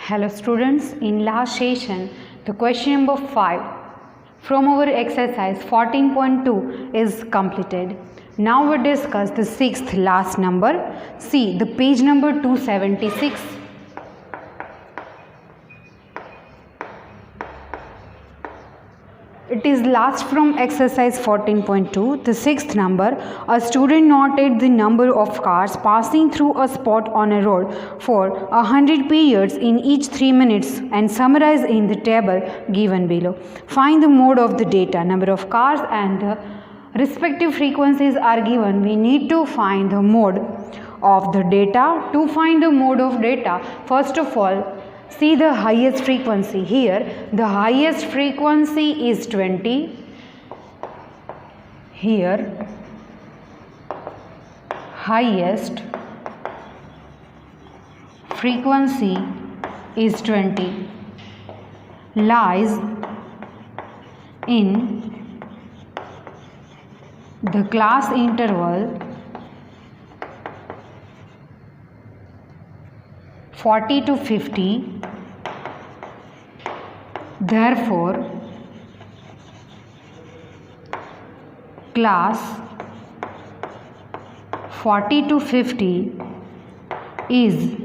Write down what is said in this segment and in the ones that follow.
Hello students, in last session the question number 5 from our exercise 14.2 is completed. Now we discuss the sixth last number. See the page number 276. It is last from exercise 14.2, the sixth number. A student noted the number of cars passing through a spot on a road for 100 periods in each 3 minutes and summarize in the table given below. Find the mode of the data. Number of cars and the respective frequencies are given. We need to find the mode of the data. To find the mode of data, first of all, see the highest frequency. Here the highest frequency is 20. Here highest frequency is 20 lies in the class interval 40 to 50. Therefore, class 40 to 50 is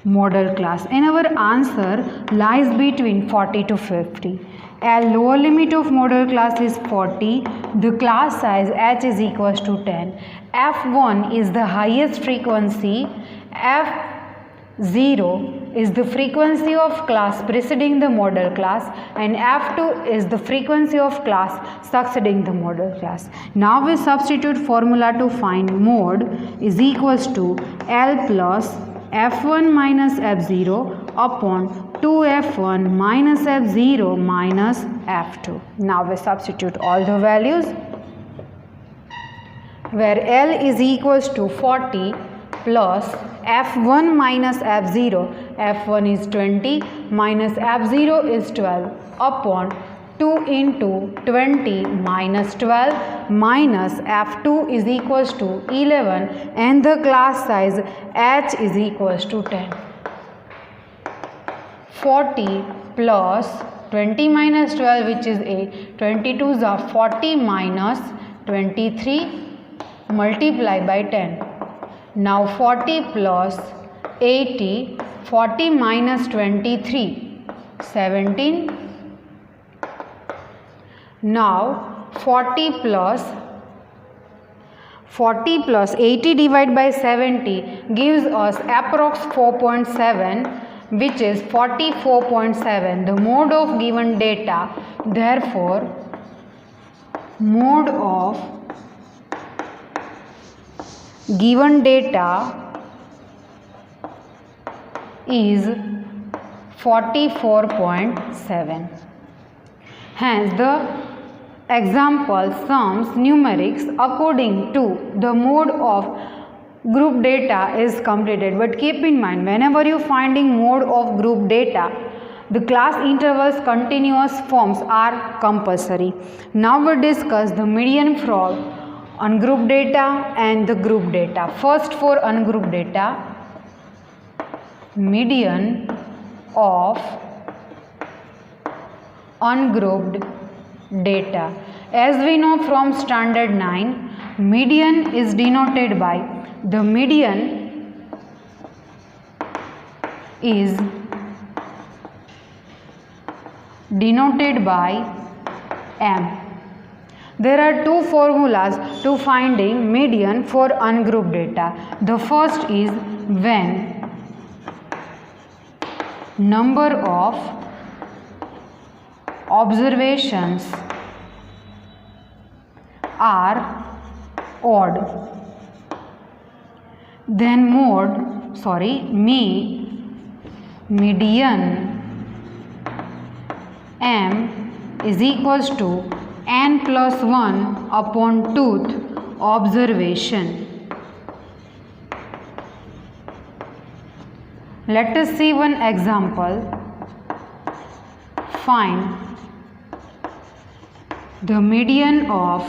model class, and our answer lies between 40 to 50. A lower limit of model class is 40. The class size h is equals to 10. F1 is the highest frequency. F0 is the frequency of class preceding the model class, and F2 is the frequency of class succeeding the model class. Now we substitute formula to find mode is equals to L plus F1 minus F0 upon 2F1 minus F0 minus F2. Now we substitute all the values, where L is equals to 40 plus F1 minus F0, F1 is 20 minus F0 is 12 upon 2 into 20 minus 12 minus F2 is equals to 11, and the class size h is equals to 10. 40 plus 20 minus 12, which is 8. 22s are 40 minus 23 multiplied by 10. Now 40 plus 80, 40 minus 23, 17. Now 40 plus 80 divided by 70 gives us approx 4.7, which is 44.7, the mode of given data. Therefore, mode of given data is 44.7. Hence, the example sums numerics according to the mode of group data is completed. But keep in mind, whenever you finding mode of group data, the class intervals continuous forms are compulsory. Now we discuss the median for ungrouped data and the group data. First, for ungrouped data, median of ungrouped data. As we know from standard 9, median is denoted by, the median is denoted by M. There are two formulas to finding median for ungrouped data. The first is when number of observations are odd, then median M is equals to n plus 1 upon 2th observation. Let us see one example. Find the median of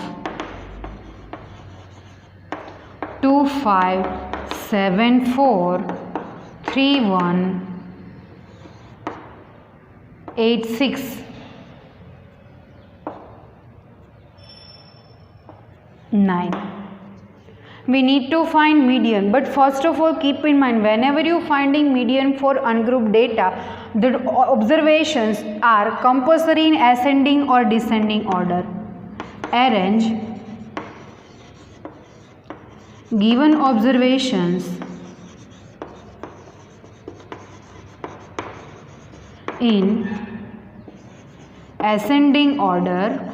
2, 5, 7, 4, 3186 9. We need to find median, but first of all keep in mind, whenever you finding median for ungrouped data, the observations are compulsory in ascending or descending order. Arrange given observations in ascending order.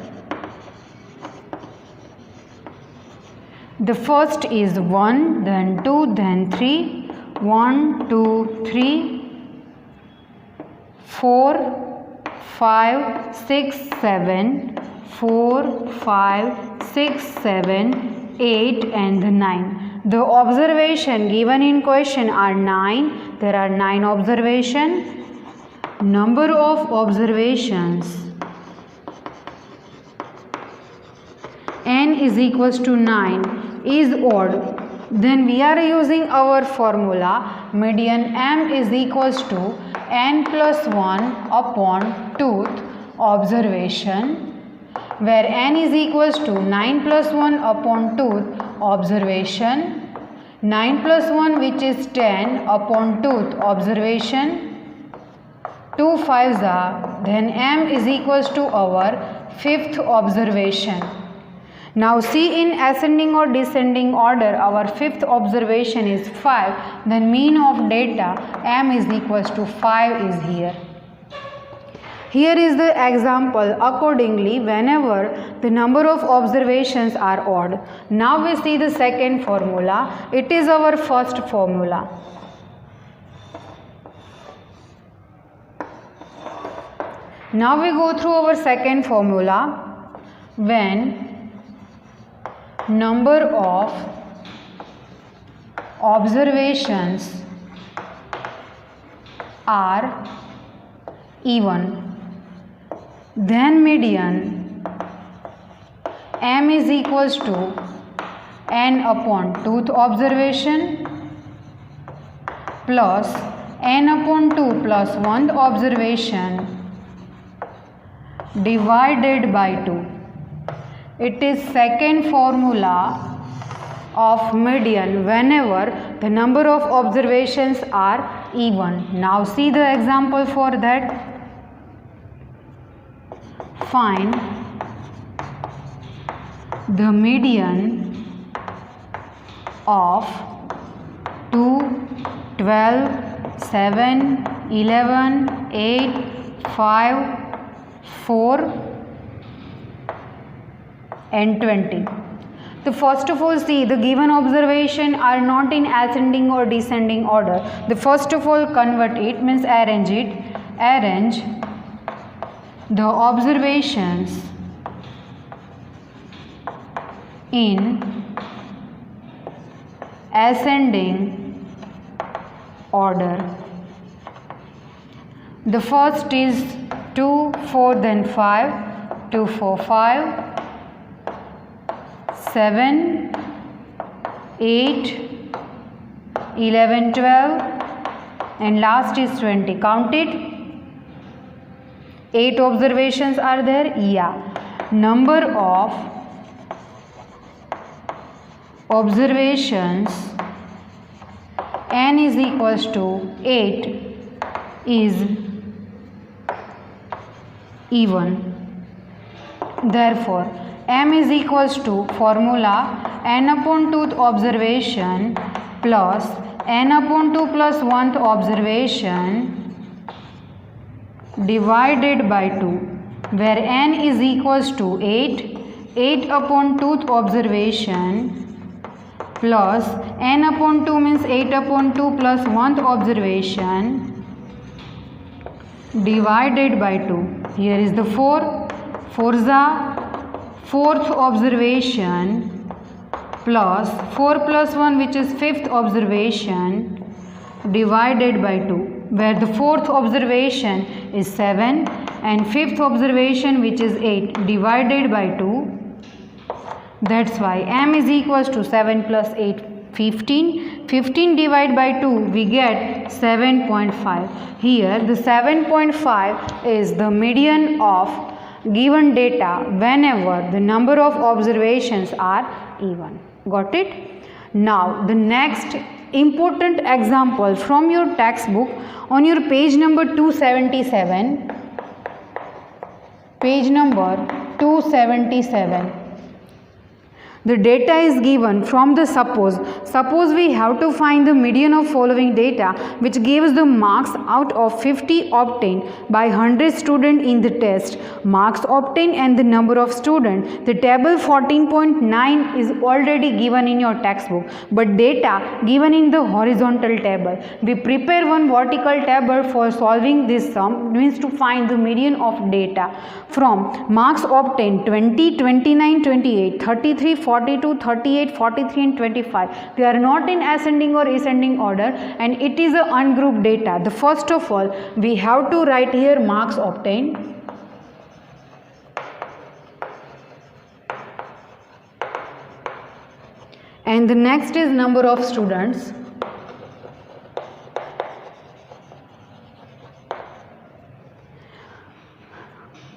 The first is 1, then 2, then 3, 1, 2, 3, 4, 5, 6, 7, 4, 5, 6, 7, 8 and 9. The observation given in question are 9. There are 9 observations. Number of observations n is equals to 9 is odd, then we are using our formula median m is equals to n plus 1 upon 2th observation, where n is equals to 9 plus 1 upon 2th observation, 9 plus 1 which is 10 upon 2th observation, 2 5s are, then m is equals to our 5th observation. Now see, in ascending or descending order, our 5th observation is 5, then mean of data m is equals to 5 is here. Here is the example. Accordingly, whenever the number of observations are odd. Now we see the second formula. It is our first formula. Now we go through our second formula. When number of observations are even, then median m is equals to n upon 2th observation plus n upon 2 plus 1th observation divided by 2. It is second formula of median whenever the number of observations are even. Now see the example for that. Find the median of 2, 12, 7, 11, 8, 5, 4 and 20. So first of all, see, the given observation are not in ascending or descending order. The first of all convert it, means arrange it. Arrange the observations in ascending order. The first is 2, 4, then 5, 2, 4, 5, 7, 8, 11, 12 and last is 20. Count it. 8 observations are there. Yeah. Number of observations n is equals to 8 is even. Therefore, m is equals to formula n upon 2th observation plus n upon 2 plus 1th observation divided by 2, where n is equals to 8, 8 upon 2th observation plus n upon 2 means 8 upon 2 plus 1th observation divided by 2. Here is the 4, 4s are 4th observation plus 4 plus 1 which is 5th observation divided by 2, where the 4th observation is 7 and 5th observation which is 8 divided by 2. That's why m is equals to 7 plus 8, 15. 15 divided by 2, we get 7.5. Here the 7.5 is the median of given data whenever the number of observations are even. Got it? Now the next important example from your textbook on your page number 277. Page number 277. The data is given from the suppose we have to find the median of following data, which gives the marks out of 50 obtained by 100 students in the test, marks obtained and the number of students. The table 14.9 is already given in your textbook, but data given in the horizontal table. We prepare one vertical table for solving this sum, means to find the median of data from marks obtained 20, 29, 28, 33, 42, 38, 43 and 25. They are not in ascending or ascending order and it is a ungrouped data. The first of all, we have to write here marks obtained. And the next is number of students.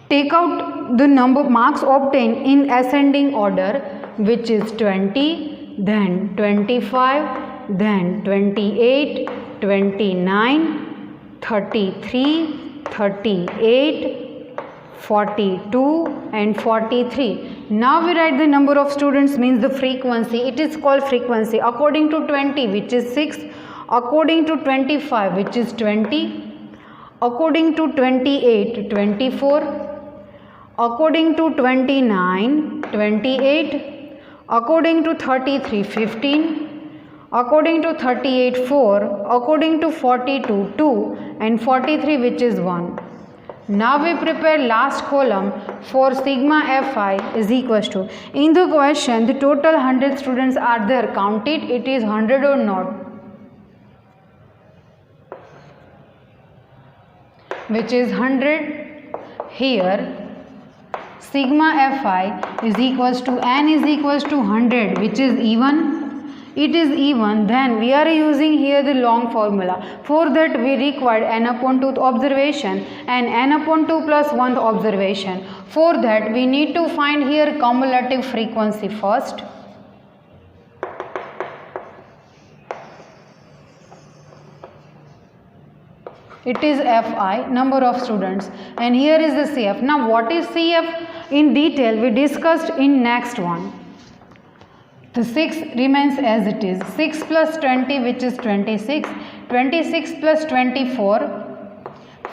Take out the number marks obtained in ascending order, which is 20, then 25, then 28, 29, 33, 38, 42 and 43. Now we write the number of students, means the frequency. It is called frequency according to 20, which is 6, according to 25, which is 20, according to 28, 24, according to 29, 28, according to 33, 15, according to 38, 4, according to 42, 2 and 43, which is 1. Now we prepare last column for sigma fi is equals to, in the question the total 100 students are there, count it, it is 100 or not, which is 100. Here sigma fi is equals to n is equals to 100, which is even. It is even, then we are using here the long formula. For that we required n upon 2th observation and n upon 2 plus 1th observation. For that we need to find here cumulative frequency first. It is Fi, number of students, and here is the CF. Now what is CF in detail we discussed in next one. The 6 remains as it is. 6 plus 20, which is 26. 26 plus 24,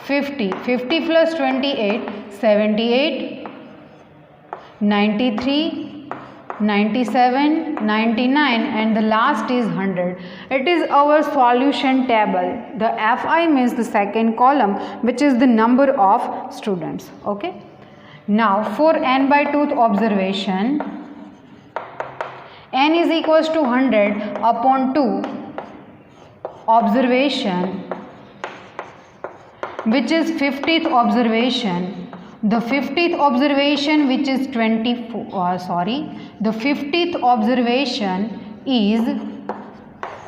50. 50 plus 28, 78. 93, 97, 99 and the last is 100. It is our solution table. The Fi means the second column, which is the number of students. Okay. Now for n by 2th observation, n is equals to 100 upon 2 observation, which is 50th observation. The 50th observation, which is 24, the 50th observation is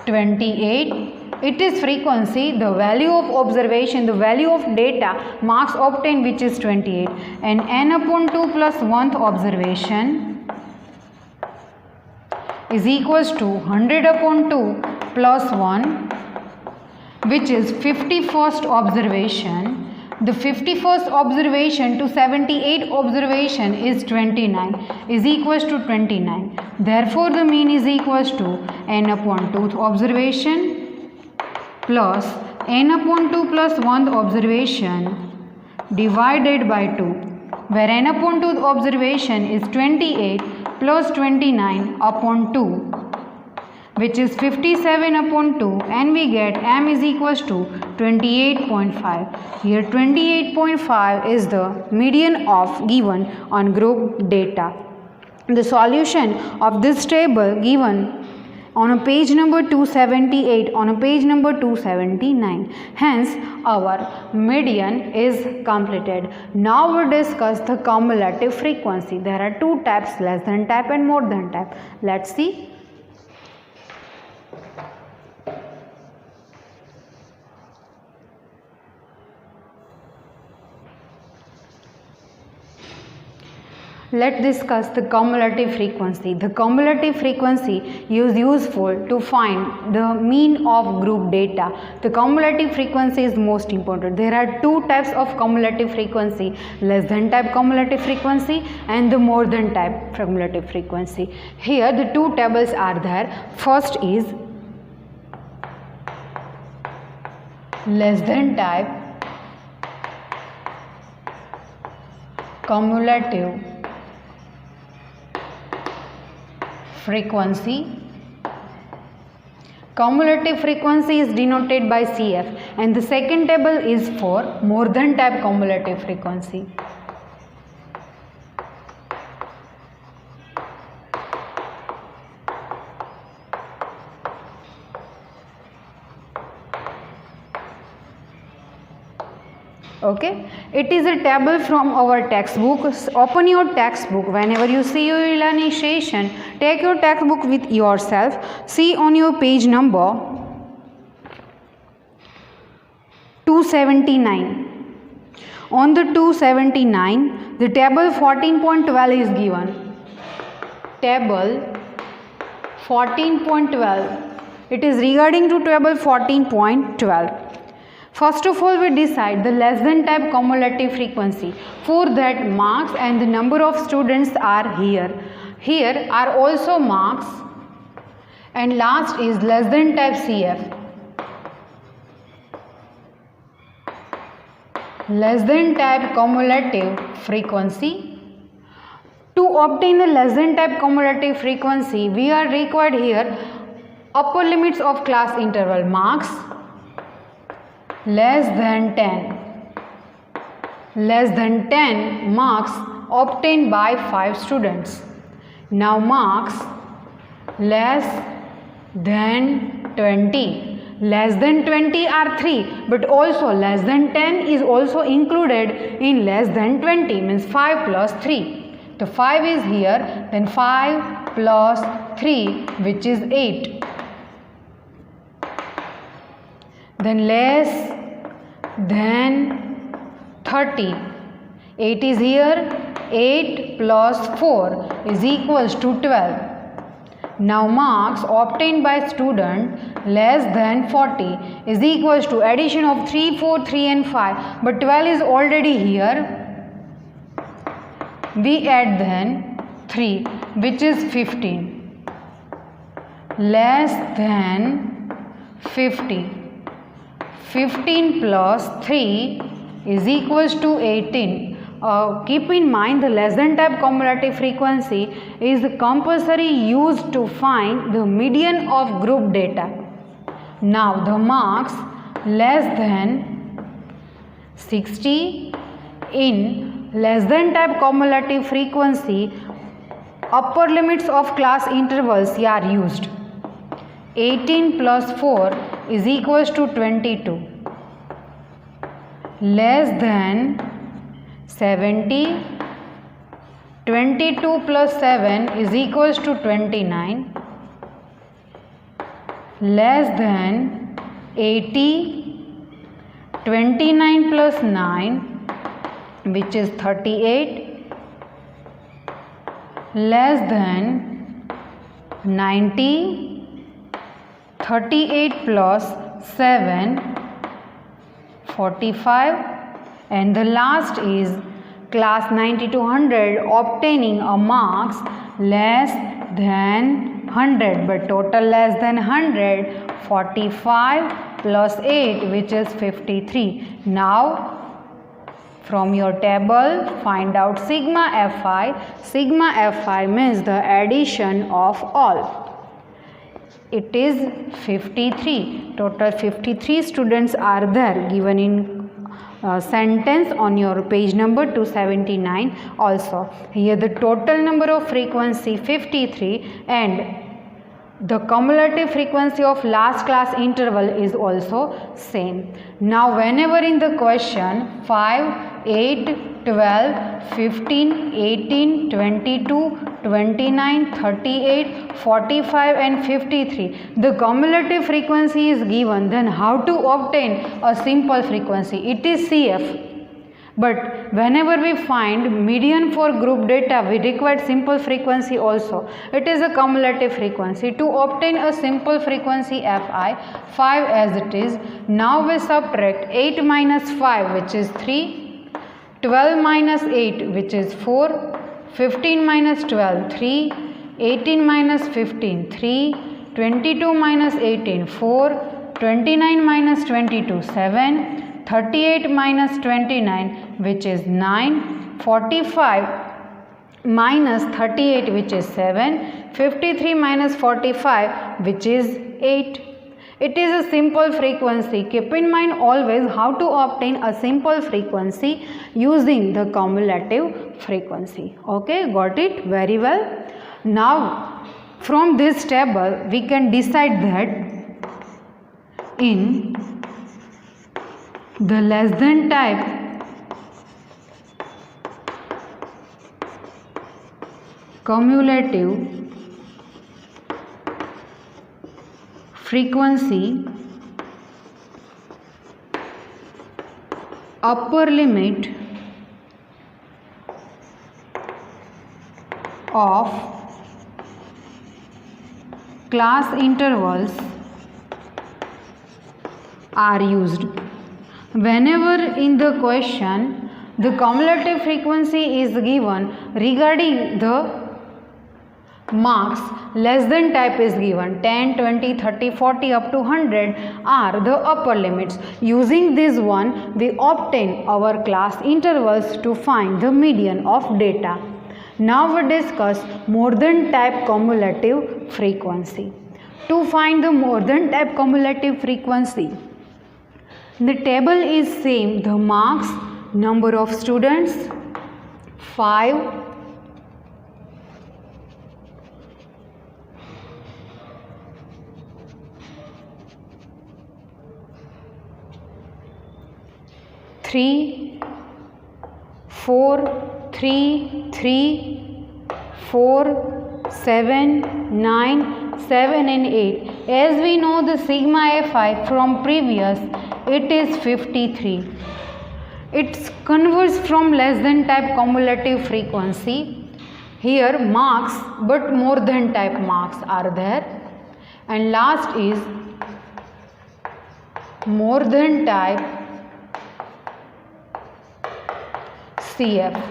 28. It is frequency, the value of observation, the value of data, marks obtained, which is 28. And n upon 2 plus 1th observation is equals to 100 upon 2 plus 1, which is 51st observation. The 51st observation to 78 observation is 29 is equals to 29. Therefore, the mean is equals to n upon 2th observation plus n upon 2 plus 1th observation divided by 2, where n upon 2th observation is 28 plus 29 upon 2, which is 57 upon 2, and we get m is equals to 28.5. Here 28.5 is the median of given ungrouped data. The solution of this table given on a page number 278, on a page number 279. Hence, our median is completed. Now we discuss the cumulative frequency. There are two types, less than type and more than type. Let's see. let's discuss the cumulative frequency. The cumulative frequency is useful to find the mean of group data. The cumulative frequency is most important. There are two types of cumulative frequency, less than type cumulative frequency and the more than type cumulative frequency. Here the two tables are there. First is less than type cumulative frequency. Cumulative frequency is denoted by CF, and the second table is for more than type cumulative frequency. Okay, it is a table from our textbook. Open your textbook. Whenever you see your e-learning session, take your textbook with yourself. See on your page number 279. On the 279, the table 14.12 is given. Table 14.12. It is regarding to table 14.12. First of all, we decide the less than type cumulative frequency. For that, marks and the number of students are here. Here are also marks, and last is less than type CF. Less than type cumulative frequency. To obtain the less than type cumulative frequency, we are required here upper limits of class interval, marks less than 10. Less than 10 marks obtained by 5 students. Now marks less than 20. Less than 20 are 3, but also less than 10 is also included in less than 20, means 5 plus 3. The 5 is here, then 5 plus 3, which is 8. Then less than 30. 8 is here. 8 plus 4 is equals to 12. Now marks obtained by student less than 40 is equals to addition of 3, 4, 3 and 5. But 12 is already here. We add then 3, which is 15. Less than 50. 15 plus 3 is equals to 18. Keep in mind the less than type cumulative frequency is compulsory used to find the median of group data. Now the marks less than 60 in less than type cumulative frequency, upper limits of class intervals are used. 18 plus 4 is equals to 22. Less than 70. 22 plus 7 is equals to 29. Less than 80. 29 plus 9, which is 38. Less than 90. 38 plus 7, 45, and the last is class 90 to 100 obtaining a marks less than 100, but total less than 100, 45 plus 8, which is 53. Now from your table find out sigma Fi. Sigma Fi means the addition of all. It is 53. Total 53 students are there given in sentence on your page number 279 also. Here the total number of frequency 53 and the cumulative frequency of last class interval is also same. Now whenever in the question 5, 8, 12, 15, 18, 22, 29, 38, 45 and 53, the cumulative frequency is given, then how to obtain a simple frequency? It is CF. But whenever we find median for group data, we require simple frequency also. It is a cumulative frequency. To obtain a simple frequency Fi, 5 as it is, now we subtract 8 minus 5 which is 3, 12 minus 8 which is 4, 15 minus 12 3, 18 minus 15 3, 22 minus 18 4, 29 minus 22 7, 38 minus 29 which is 9, 45 minus 38 which is 7, 53 minus 45 which is 8. It is a simple frequency. Keep in mind always how to obtain a simple frequency using the cumulative frequency. Okay, got it? Very well. Now from this table we can decide that in the less than type cumulative frequency upper limit of class intervals are used. Whenever in the question the cumulative frequency is given regarding the marks, less than type is given, 10, 20, 30, 40 up to 100 are the upper limits. Using this one we obtain our class intervals to find the median of data. Now we discuss more than type cumulative frequency. To find the more than type cumulative frequency, the table is same, the marks, number of students, 5, three, 4, 3, 3, 4, 7, 9, 7 and 8. As we know the sigma Fi from previous, it is 53. It converts from less than type cumulative frequency. Here marks but more than type marks are there. And last is more than type CF.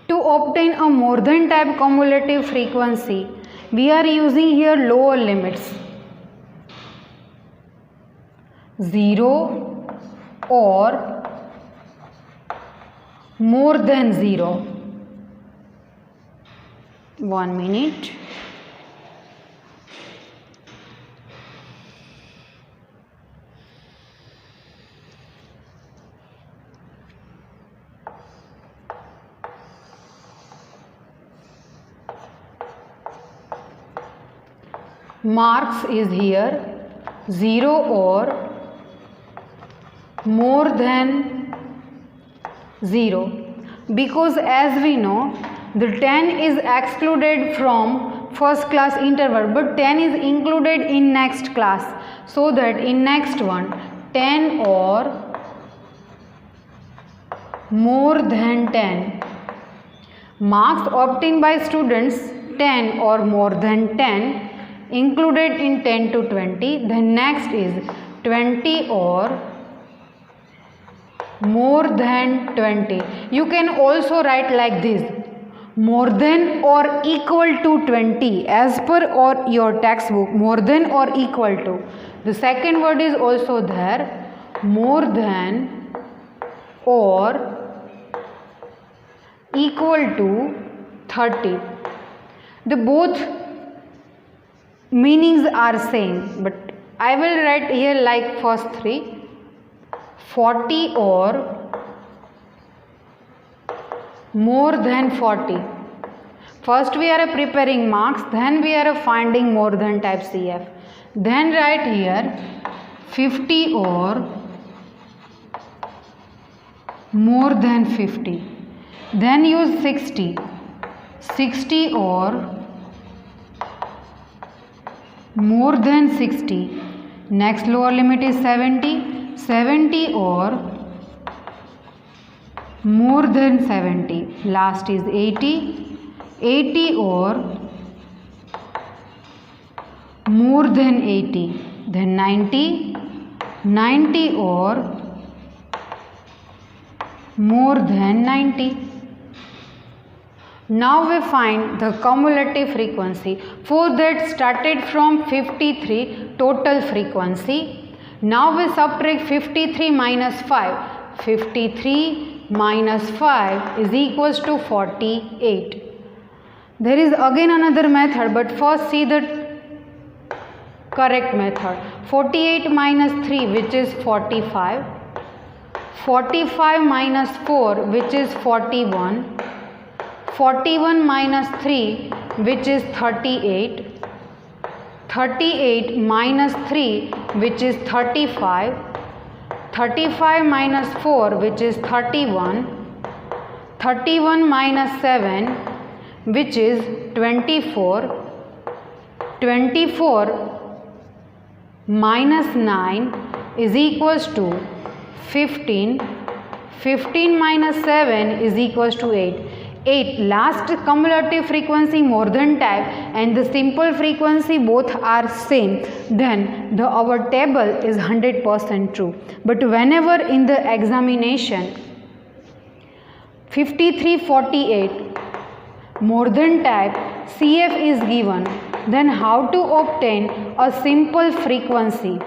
To obtain a more than type cumulative frequency, we are using here lower limits, 0 or more than 0. 1 minute. Marks is here 0 or more than 0, because as we know the 10 is excluded from first class interval but 10 is included in next class, so that in next one 10 or more than 10. Marks obtained by students 10 or more than 10 included in 10 to 20. The next is 20 or more than 20. You can also write like this, more than or equal to 20 as per or your textbook, more than or equal to. The second word is also there, more than or equal to 30. The both meanings are same, but I will write here like first three, 40 or more than 40. First we are preparing marks, then we are finding more than type CF. Then write here 50 or more than 50. Then use 60, 60 or more than 60. Next lower limit is 70, 70 or more than 70. Last is 80. 80 or more than 80. Then 90. 90 or more than 90. Now we find the cumulative frequency. For that, started from 53 total frequency. Now we subtract 53 minus 5. 53 minus 5 is equals to 48. There is again another method, but first see the correct method. 48 minus 3, which is 45. 45 minus 4, which is 41. 41 minus 3, which is 38. 38 minus 3, which is 35. 35 minus 4, which is 31. 31 minus 7, which is 24. 24 minus 9 is equals to 15. 15 minus 7 is equals to 8. 8. Last cumulative frequency more than type and the simple frequency both are same, then our table is 100% true. But whenever in the examination 5348 more than type CF is given, then how to obtain a simple frequency?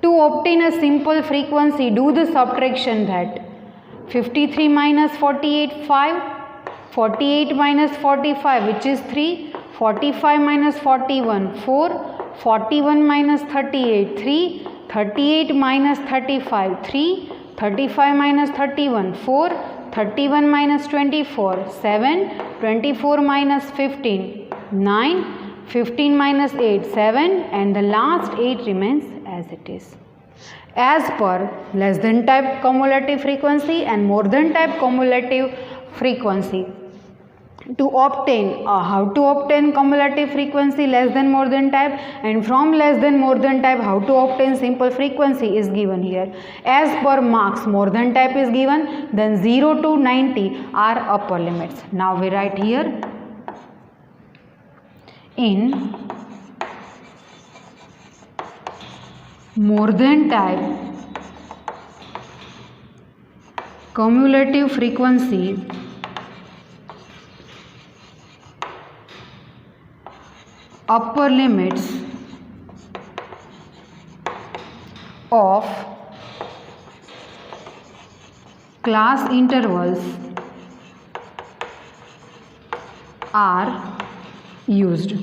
To obtain a simple frequency, do the subtraction that 53 minus 48, 5. 48 minus 45, which is 3. 45 minus 41, 4. 41 minus 38, 3. 38 minus 35, 3. 35 minus 31, 4. 31 minus 24, 7. 24 minus 15, 9. 15 minus 8, 7. And the last 8 remains as it is. As per less than type cumulative frequency and more than type cumulative frequency. To obtain how to obtain cumulative frequency less than more than type, and from less than more than type how to obtain simple frequency is given here. As per marks more than type is given, then 0 to 90 are upper limits. Now we write here in more than type cumulative frequency upper limits of class intervals are used.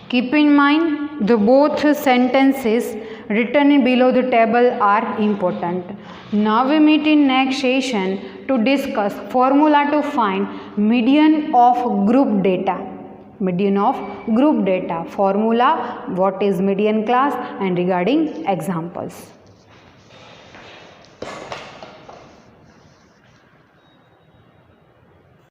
Keep in mind the both sentences written below the table are important. Now we meet in next session to discuss formula to find median of group data. Median of group data, formula, what is median class, and regarding examples.